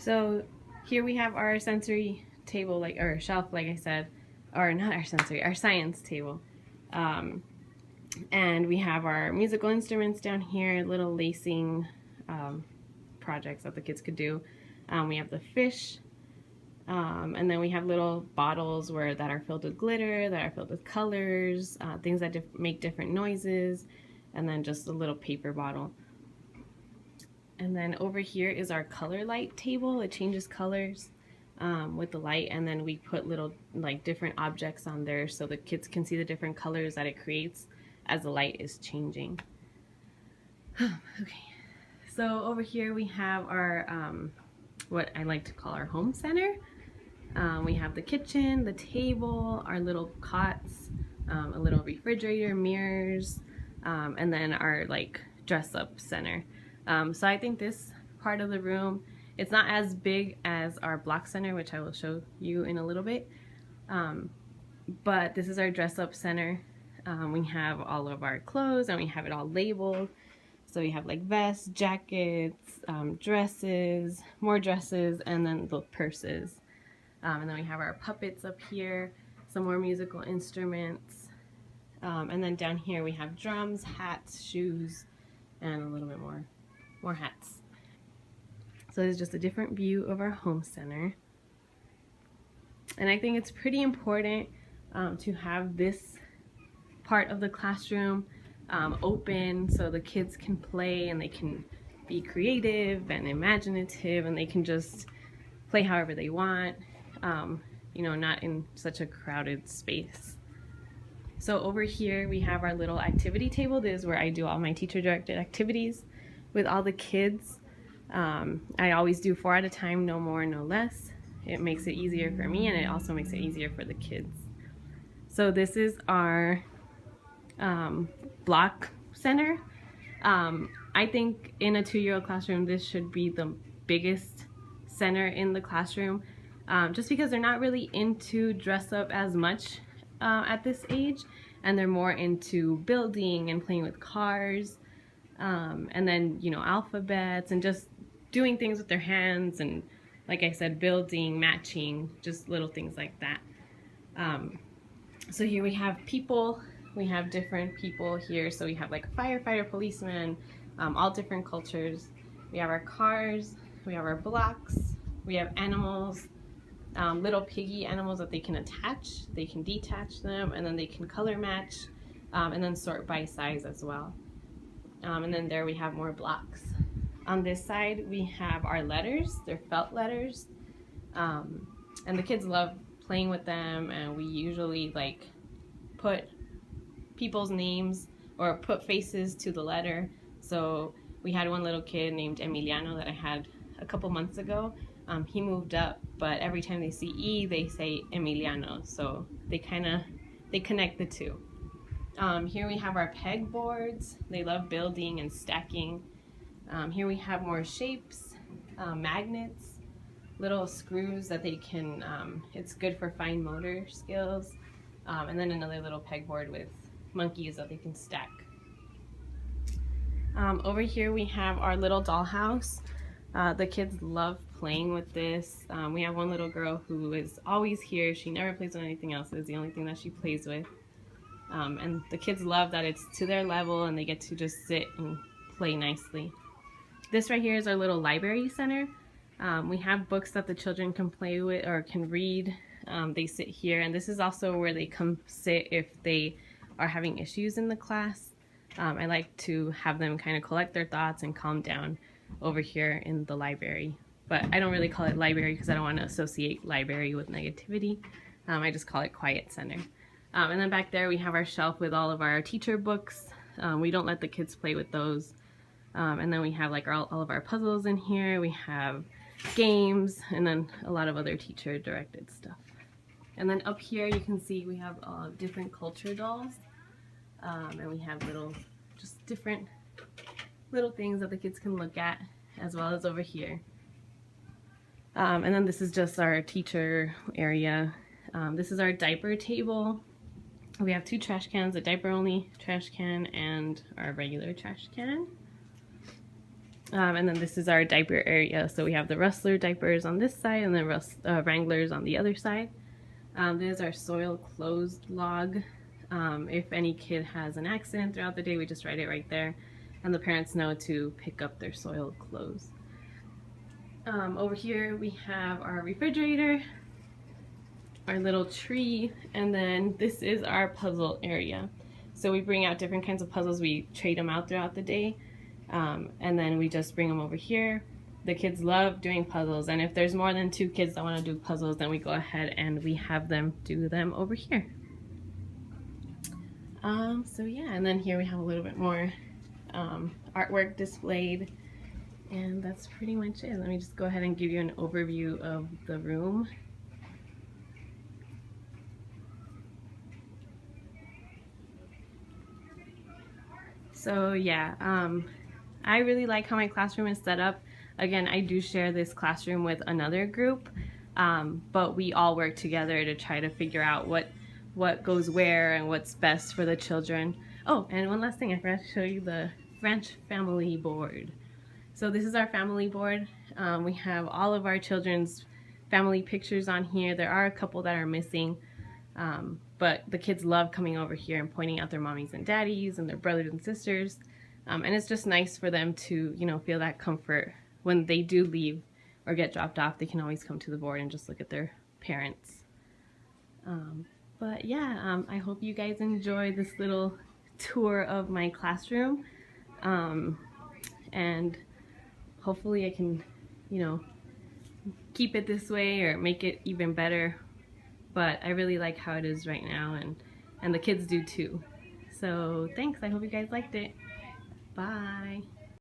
So here we have our sensory table, like, or shelf, like I said, or not our sensory, our science table. And we have our musical instruments down here, little lacing projects that the kids could do. We have the fish, and then we have little bottles that are filled with glitter, that are filled with colors, things that make different noises, and then just a little paper bottle. And then over here is our color light table. It changes colors with the light, and then we put little different objects on there so the kids can see the different colors that it creates as the light is changing. Okay, so over here we have our what I like to call our home center. We have the kitchen, the table, our little cots, a little refrigerator, mirrors, and then our dress up center. So I think this part of the room, it's not as big as our block center, which I will show you in a little bit, but this is our dress up center. We have all of our clothes and we have it all labeled. So we have vests, jackets, dresses, more dresses, and then the purses. And then we have our puppets up here, some more musical instruments. And then down here we have drums, hats, shoes, and a little bit more hats. So it's just a different view of our home center. And I think it's pretty important to have this part of the classroom open so the kids can play and they can be creative and imaginative, and they can just play however they want, you know, not in such a crowded space. So over here we have our little activity table. This is where I do all my teacher directed activities with all the kids. I always do 4 at a time, no more, no less. It makes it easier for me, and it also makes it easier for the kids. So this is our block center. I think in a 2-year-old classroom, this should be the biggest center in the classroom, just because they're not really into dress up as much at this age, and they're more into building and playing with cars, and then, you know, alphabets and just doing things with their hands, and like I said, building, matching, just little things like that. So here we have people. We have different people here. So we have a firefighter, policeman, all different cultures. We have our cars, we have our blocks, we have animals, little piggy animals that they can attach, they can detach them, and then they can color match, and then sort by size as well. And then there we have more blocks. On this side we have our letters. They're felt letters, and the kids love playing with them, and we usually put people's names or put faces to the letter. So we had one little kid named Emiliano that I had a couple months ago. He moved up, but every time they see E, they say Emiliano. So they connect the two. Here we have our pegboards. They love building and stacking. Here we have more shapes, magnets, little screws that they can, it's good for fine motor skills. And then another little pegboard with monkeys that they can stack. Over here we have our little dollhouse. The kids love playing with this. We have one little girl who is always here. She never plays with anything else. It's the only thing that she plays with. And the kids love that it's to their level and they get to just sit and play nicely. This right here is our little library center. We have books that the children can play with or can read. They sit here, and this is also where they come sit if they are having issues in the class. I like to have them kind of collect their thoughts and calm down over here in the library. But I don't really call it library because I don't want to associate library with negativity. I just call it quiet center. And then back there we have our shelf with all of our teacher books. We don't let the kids play with those. And then we have all of our puzzles in here. We have games, and then a lot of other teacher directed stuff. And then up here you can see we have different culture dolls, and we have just different little things that the kids can look at, as well as over here. And then this is just our teacher area. This is our diaper table. We have 2 trash cans, a diaper only trash can and our regular trash can. And then this is our diaper area. So we have the Rustler diapers on this side and the Wranglers on the other side. There's our soil closed log. If any kid has an accident throughout the day, we just write it right there, and the parents know to pick up their soiled clothes. Over here we have our refrigerator, our little tree, and then this is our puzzle area. So we bring out different kinds of puzzles. We trade them out throughout the day, and then we just bring them over here. The kids love doing puzzles, and if there's more than 2 kids that want to do puzzles, then we go ahead and we have them do them over here. So yeah, and then here we have a little bit more artwork displayed, and that's pretty much it. Let me just go ahead and give you an overview of the room. So yeah, I really like how my classroom is set up. Again, I do share this classroom with another group, but we all work together to try to figure out what goes where and what's best for the children. Oh, and one last thing, I forgot to show you the French family board. So this is our family board. We have all of our children's family pictures on here. There are a couple that are missing, but the kids love coming over here and pointing out their mommies and daddies and their brothers and sisters. And it's just nice for them to, you know, feel that comfort when they do leave or get dropped off. They can always come to the board and just look at their parents. But yeah, I hope you guys enjoy this little tour of my classroom, and hopefully I can, you know, keep it this way or make it even better. But I really like how it is right now, and the kids do too. So thanks, I hope you guys liked it. Bye.